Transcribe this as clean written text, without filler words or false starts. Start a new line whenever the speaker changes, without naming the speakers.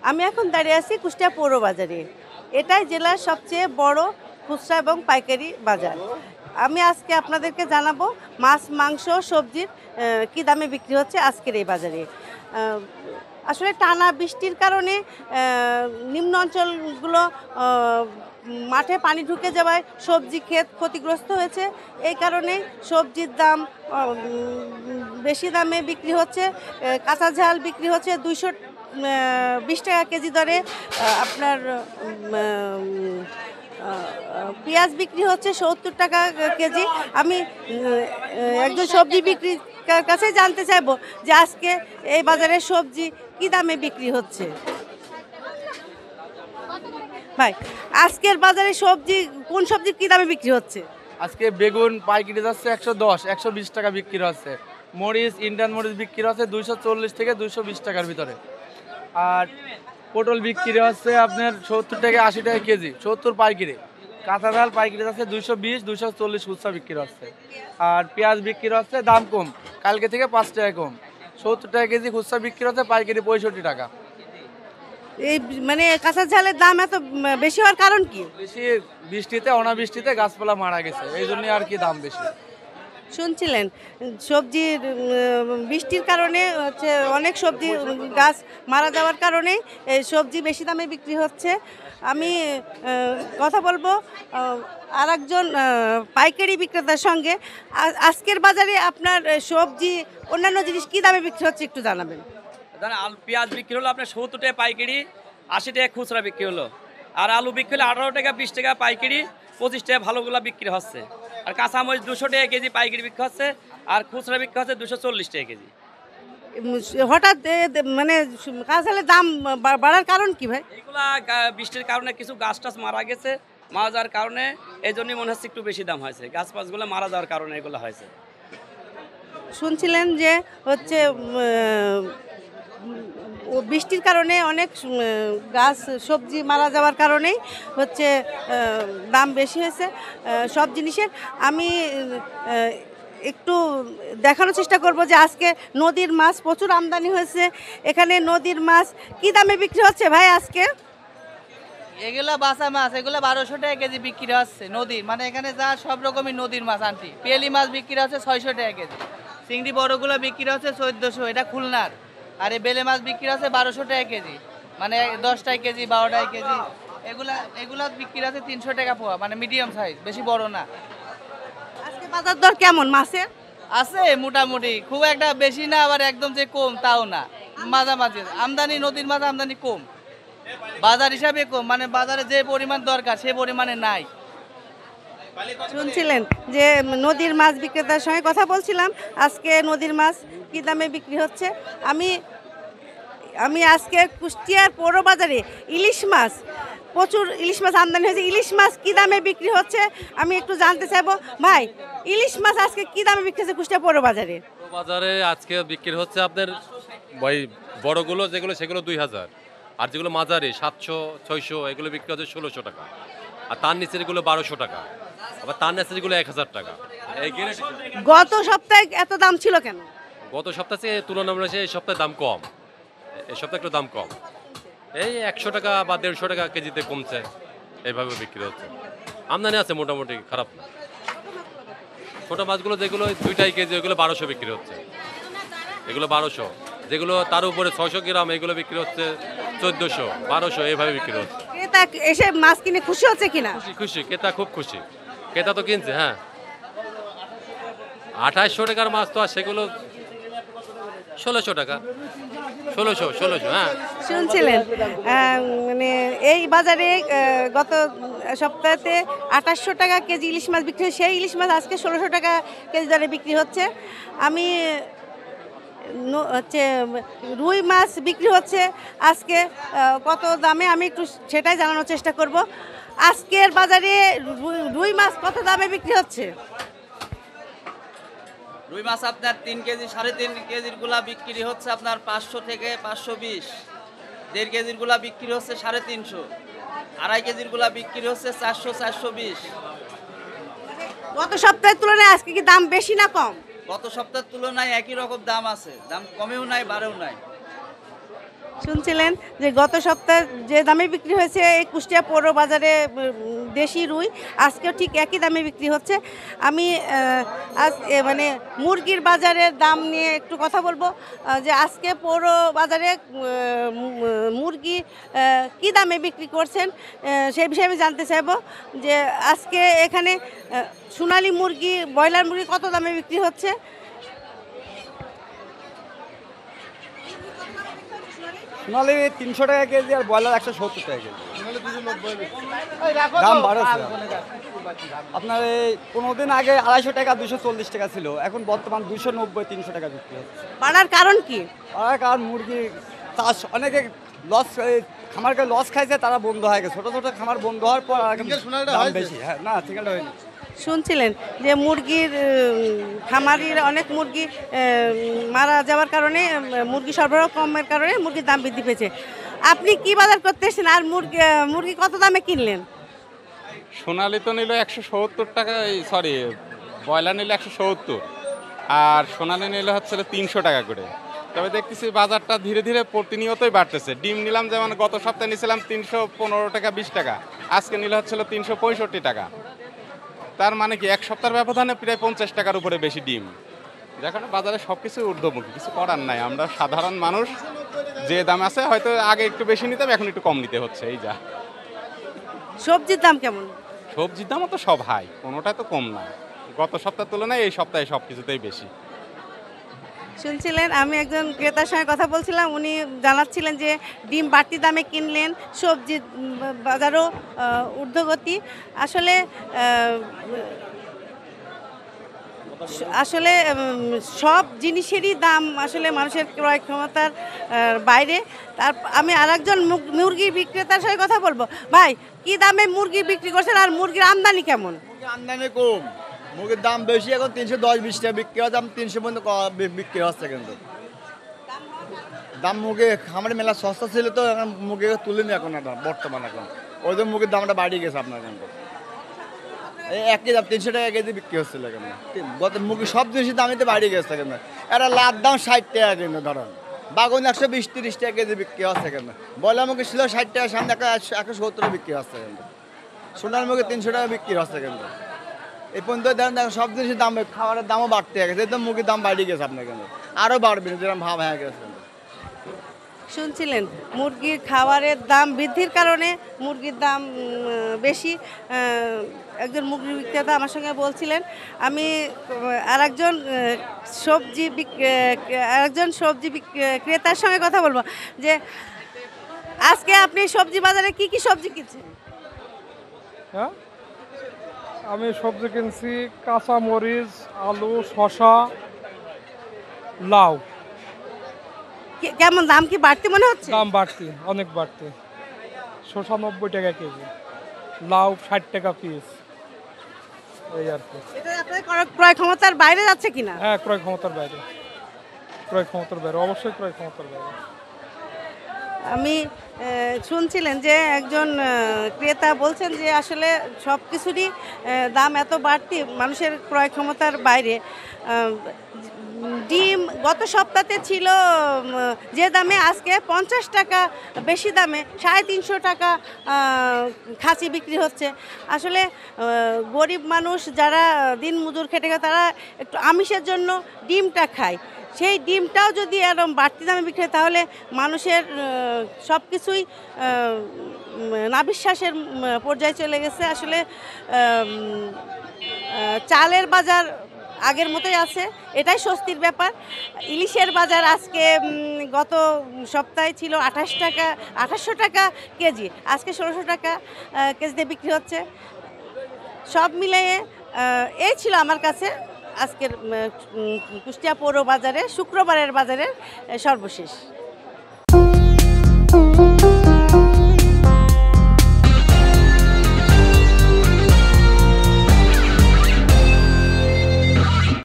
আমি এখন দাঁড়িয়ে আছি কুষ্টিয়া পৌর বাজারে। এটাই জেলার সবচেয়ে বড় খুচরা এবং পাইকারি বাজার। আমি আজকে আপনাদেরকে জানাবো মাছ, মাংস, সবজির কী দামে বিক্রি হচ্ছে আজকের এই বাজারে। আহ, আসলে টানা বৃষ্টির কারণে নিম্ন অঞ্চলগুলো মাঠে পানি ঢুকে যাওয়ায় সবজি ক্ষেত ক্ষতিগ্রস্ত হয়েছে। এই কারণে সবজির দাম বেশি দামে বিক্রি হচ্ছে। কাঁচা ঝাল বিক্রি হচ্ছে 220 টাকা কেজি দরে। আপনার পেঁয়াজ বিক্রি হচ্ছে 70 টাকা কেজি। আমি একজন সবজি বিক্রি কাছে জানতে চাইবো যে আজকে এই বাজারে সবজি কি দামে বিক্রি হচ্ছে। ভাই, আজকের বাজারে সবজি কোন সবজি কি দামে বিক্রি হচ্ছে?
আজকে বেগুন পাইকারি যাচ্ছে 110 120 টাকা বিক্রি হচ্ছে। মরিচ ইন্ডিয়ান মরিচ বিক্রি হচ্ছে 240 থেকে 220 টাকার ভিতরে। আর পটল বিক্রি হচ্ছে আপনার 70 থেকে 80 টাকা কেজি, 70 পাইকারি। কাঁচা ঝাল পাইকারি যাচ্ছে 220 240 খুচরা বিক্রি হচ্ছে। আর পেঁয়াজ বিক্রি হচ্ছে দাম কম, কালকে থেকে 5 টাকা কম, 70 টাকা কেজি খুচরা বিক্রি হচ্ছে, পাইকারি 65 টাকা।
এই মানে কাঁচা ঝালের দাম এত বেশি হওয়ার কারণ কি?
বেশি বৃষ্টিতে অনাবৃষ্টিতে গাছপালা মারা গেছে, এই জন্যই আর কি দাম বেশি।
শুনছিলেন সবজির বৃষ্টির কারণে হচ্ছে অনেক সবজি গাছ মারা যাওয়ার কারণে সবজি বেশি দামে বিক্রি হচ্ছে। আমি কথা বলবো আর একজন পাইকারি বিক্রেতার সঙ্গে। আজকের বাজারে আপনার সবজি অন্যান্য জিনিস কী দামে বিক্রি হচ্ছে একটু জানাবেন।
আলু পেঁয়াজ বিক্রি হলো আপনার 70 টাকা পাইকারি, 80 টাকা খুচরা বিক্রি হলো। আর আলু বিক্রি হলো 18 টাকা 20 টাকা পাইকারি, 25 টাকা ভালোগুলো বিক্রি হচ্ছে। আর কাঁচামরিচ 200 টাকা কেজি পাইকারি বিক্রি হচ্ছে, আর খুচরা বিক্রি হচ্ছে 240 টাকা কেজি।
হঠাৎ মানে কাঁচা ঝালের দাম বাড়ার কারণ কি ভাই?
এইগুলা বৃষ্টির কারণে কিছু গাছ টাছ মারা গেছে, মারা যাওয়ার কারণে এই জন্যই মনে হচ্ছে একটু বেশি দাম হয়েছে। গাছ পাছগুলো মারা যাওয়ার কারণে এগুলো হয়েছে।
শুনছিলেন যে হচ্ছে বৃষ্টির কারণে অনেক গাছ সবজি মারা যাওয়ার কারণেই হচ্ছে দাম বেশি হয়েছে সব জিনিসের। আমি একটু দেখানোর চেষ্টা করব যে আজকে নদীর মাছ প্রচুর আমদানি হয়েছে। এখানে নদীর মাছ কি দামে বিক্রি হচ্ছে ভাই আজকে?
এগুলা বাসা মাছ, এগুলো 1200 টাকা কেজি বিক্রি হচ্ছে নদীর, মানে এখানে যা সব রকমের নদীর মাছ আনটি। পেলি মাছ বিক্রি হচ্ছে 600 টাকা কেজি, চিংড়ি বড়গুলো বিক্রি হচ্ছে 1400, এটা খুলনার। আর এই বেলে মাছ বিক্রি হচ্ছে 1200 টাকা কেজি, মানে 10 টাকা কেজি 12 টাকা কেজি। এগুলা বিক্রি হচ্ছে 300 টাকা পোয়া, মানে মিডিয়াম সাইজ, বেশি বড় না।
আজকে বাজার দর কেমন মাছের?
আছে মোটামুটি, খুব একটা বেশি না, আবার একদম যে কম তাও না, মাঝামাঝি। আমদানি নদীর মাছ আমদানি কম, বাজার হিসাবে কম, মানে বাজারে যে পরিমাণ দরকার সে পরিমাণে নাই।
শুনছিলেন যে নদীর মাছ বিক্রেতার সঙ্গে কথা বলছিলাম আজকে নদীর মাছ কী দামে বিক্রি হচ্ছে। আমি আজকে কুষ্টিয়ার পৌর বাজারে ইলিশ মাছ, প্রচুর ইলিশ মাছ আমদানি হয়েছে। ইলিশ মাছ কী দামে বিক্রি হচ্ছে আমি একটু জানতে চাইবো। ভাই, ইলিশ মাছ আজকে কী দামে বিক্রি হচ্ছে কুষ্টিয়া পৌর বাজারে?
বাজারে আজকে বিক্রি হচ্ছে আপনার ওই বড়গুলো যেগুলো সেগুলো 2000, আর যেগুলো মাঝারি 700 600 এগুলো বিক্রি হচ্ছে 1600 টাকা, আর তার নিচের এগুলো 1200 টাকা, আবার তার নিচের এগুলো 1000 টাকা।
গত সপ্তাহে এত দাম ছিল কেন?
গত সপ্তাহে চেয়ে তুলনামূলক এই সপ্তাহে দাম কম, এই সপ্তাহে একটু দাম কম, এই 100 টাকা বা 150 টাকা কেজিতে কমছে, এইভাবে বিক্রি হচ্ছে। আমদানি আছে মোটামুটি, খারাপ না। ছোটো মাছগুলো যেগুলো 2 কেজি ওইগুলো 1200 বিক্রি হচ্ছে, এগুলো 1200। যেগুলো তার উপরে 600 গ্রাম এগুলো বিক্রি হচ্ছে 1400 1200, এইভাবে বিক্রি হচ্ছে।
ক্রেতা এসে মাছ কিনে খুশি হচ্ছে কিনা?
খুশি, ক্রেতা খুব খুশি, ক্রেতা তো কিনছে। হ্যাঁ, 2800 টাকার মাছ তো আর সেগুলো 1600 টাকা, 1600। হ্যাঁ,
শুনছিলেন মানে এই বাজারে গত সপ্তাহে 2800 টাকা কেজি ইলিশ মাছ বিক্রি হয়, সেই ইলিশ মাছ আজকে 1600 টাকা কেজি দরে বিক্রি হচ্ছে। আমি হচ্ছে রুই মাছ বিক্রি হচ্ছে আজকে কত দামে আমি একটু সেটাই জানানোর চেষ্টা করব। আজকের বাজারে রুই মাছ কত দামে বিক্রি হচ্ছে?
রুই মাছ আপনার 3 কেজি 3.5 কেজির গুলা বিক্রি হচ্ছে আপনার 500 থেকে 520, 1.5 কেজির গুলা বিক্রি হচ্ছে 350, 2.5 কেজির গুলা বিক্রি হচ্ছে 400 420।
গত সপ্তাহের তুলনায় আজকে কি দাম বেশি না কম?
গত সপ্তাহের তুলনায় একই রকম দাম আছে, দাম কমেও নাই বাড়েও নাই।
শুনছিলেন যে গত সপ্তাহে যে দামে বিক্রি হয়েছে এই কুষ্টিয়া পৌর বাজারে দেশি রুই আজকেও ঠিক একই দামে বিক্রি হচ্ছে। আমি আজ মানে মুরগির বাজারের দাম নিয়ে একটু কথা বলবো, যে আজকে পৌর বাজারে মুরগি কি দামে বিক্রি করছেন সেই বিষয়ে আমি জানতে চাইবো। যে আজকে এখানে সোনালী মুরগি, ব্রয়লার মুরগি কত দামে বিক্রি হচ্ছে?
সোনালি 300 টাকা কেজি আর ব্রয়লার 170 টাকা কেজি। দাম বাড়ছে। আপনার এই 15 দিন আগে 250 টাকা 240 টাকা ছিল, এখন বর্তমান 290-300 টাকা বিক্রি হচ্ছে।
বাড়ার কারণ কি?
আর কারণ মুরগি চাষ অনেকে লস, খামারকে লস খাইছে, তারা বন্ধ হয়ে গেছে। ছোটো ছোটো খামার বন্ধ হওয়ার পর দাম বেশি। হ্যাঁ, না সিঙ্গেলটা হয়নি।
শুনছিলেন যে মুরগির খামারির অনেক মুরগি মারা যাওয়ার কারণে, মুরগি সরবরাহ কমের কারণে মুরগির দাম বৃদ্ধি পেয়েছে। আপনি কি বাজার করতে এসেছেন আর মুরগি কত দামে কিনলেন?
সোনালি তো নিল 170 টাকা, সরি ব্রয়লার নিল 170 আর সোনালি নিল হচ্ছে 300 টাকা করে। তবে দেখতেছি বাজারটা ধীরে ধীরে প্রতিনিয়তই বাড়তেছে। ডিম নিলাম যেমন গত সপ্তাহে নিয়েছিলাম 315 টাকা 20 টাকা, আজকে নিলে হচ্ছিল 365 টাকা। তার মানে কি এক সপ্তাহের ব্যবধানে প্রায় 50 টাকার উপরে বেশি ডিম। যেখানে বাজারে সব কিছু ঊর্ধ্বমুখী, কিছু করার নাই। আমরা সাধারণ মানুষ, যে দাম আছে হয়তো আগে একটু বেশি নিতাম, এখন একটু কম নিতে হচ্ছে, এই যা।
সবজির দাম কেমন?
সবজির দামও তো সব হাই, কোনোটাই তো কম না। গত সপ্তাহের তুলনায় এই সপ্তাহে সব কিছুতেই বেশি।
শুনছিলেন, আমি একজন ক্রেতার সঙ্গে কথা বলছিলাম, উনি জানাচ্ছিলেন যে ডিম বাড়তি দামে কিনলেন, সবজি বাজারও ঊর্ধ্বগতি। আসলে আসলে সব জিনিসেরই দাম আসলে মানুষের ক্রয় ক্ষমতার বাইরে। তার আমি আরেকজন মুরগি বিক্রেতার সঙ্গে কথা বলবো। ভাই, কি দামে মুরগি বিক্রি করছেন আর মুরগির আমদানি কেমন?
আমদানি কম, মুরগির দাম বেশি। এখন 310-20 টাকা বিক্রি হয়, দাম 300 পর্যন্ত বিক্রি হচ্ছে। কিন্তু দাম মুরগি খামারে মেলা সস্তা ছিল, তো এখন মুরগি তুলিনি এখন বর্তমান। এখন ওই জন্য মুরগির দামটা বাড়িয়ে গেছে আপনার। কিন্তু এই একই দাম 300 টাকা কেজি বিক্রি হচ্ছিল। কেন গত মুরগি সব জিনিসের দামই তো বাড়িয়ে গেছে। কেন একটা লাভ দাম 60 টাকা, কিন্তু ধরেন বাগুন 120-30 টাকা কেজি বিক্রি হচ্ছে। কেন ব্রয়লার মুরগি ছিল 60 টাকা, সামনে 170 বিক্রি হচ্ছে। কিন্তু সোনার মুরগি 300 টাকা বিক্রি হচ্ছে। কিন্তু এই পর্যন্ত দেখেন সব জিনিসের দাম, খাবারের দামও বাড়তে গেছে, একদম মুরগির দাম বাড়িয়ে গেছে আপনার। কিন্তু আরও বাড়বে যেরকম ভাব হয়ে গেছে।
শুনছিলেন, মুরগির খাবারের দাম বৃদ্ধির কারণে মুরগির দাম বেশি। একজন মুরগি বিক্রেতা আমার সঙ্গে বলছিলেন। আমি আরেকজন সবজি ক্রেতার সঙ্গে কথা বলবো, যে আজকে আপনি সবজি বাজারে কি কি সবজি কিনছেন?
হ্যাঁ, আমি সবজি কিনছি কাঁচা মরিচ, আলু, শসা, লাউ।
কেমন দাম কি বাড়তি মনে হচ্ছে?
দাম বাড়তি, অনেক বাড়তি। শসা 90 টাকা কেজি, লাউ 60 টাকা পিস, এই আর কি।
এটা আপনার ক্রয় ক্ষমতার বাইরে যাচ্ছে কিনা?
হ্যাঁ, ক্রয় ক্ষমতার বাইরে, অবশ্যই ক্রয় ক্ষমতার বাইরে।
আমি শুনছিলেন যে একজন ক্রেতা বলছেন যে আসলে সব কিছুরই দাম এত বাড়তি, মানুষের ক্রয় ক্ষমতার বাইরে। ডিম গত সপ্তাহে ছিল যে দামে, আজকে 50 টাকা বেশি দামে 350 টাকা খাসি বিক্রি হচ্ছে। আসলে গরিব মানুষ যারা দিন মজুর খেটে খায়, তারা একটু আমিষের জন্য ডিমটা খায়। সেই ডিমটাও যদি এরকম বাড়তি দামে বিক্রি হয়, তাহলে মানুষের সব কিছুই নাবিশ্বাসের পর্যায়ে চলে গেছে। আসলে চালের বাজার আগের মতোই আছে, এটাই স্বস্তির ব্যাপার। ইলিশের বাজার আজকে গত সপ্তাহে ছিল 2800 টাকা কেজি, আজকে 1600 টাকা কেজিতে বিক্রি হচ্ছে। সব মিলিয়ে এই ছিল আমার কাছে আজকের কুষ্টিয়া পৌর বাজারে শুক্রবারের বাজারের সর্বশেষ।